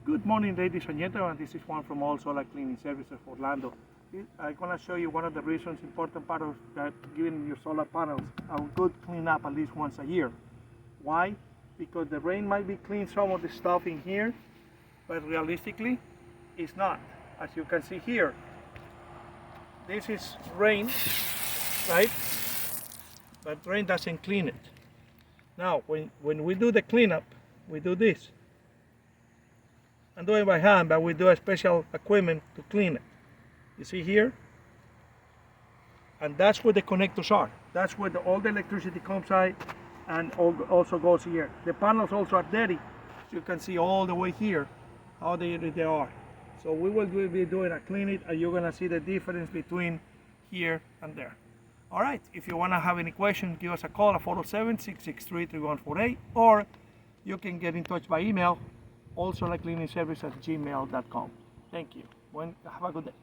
Good morning, ladies and gentlemen. This is Juan from All Solar Cleaning Services for Orlando. I'm going to show you one of the reasons, important part of giving your solar panels a good cleanup at least once a year. Why? Because the rain might be clean some of the stuff in here, but realistically, it's not. As you can see here, this is rain, right? But rain doesn't clean it. Now, when we do the cleanup, we do this. I'm doing it by hand, but we do a special equipment to clean it. You see here? And that's where the connectors are. That's where all the electricity comes out and also goes here. The panels also are dirty. So you can see all the way here how dirty they are. So we will be doing a cleaning, and you're gonna see the difference between here and there. All right, if you wanna have any questions, give us a call at 407-663-3148, or you can get in touch by email, allsolarcleaningservices@gmail.com. Thank you. Have a good day.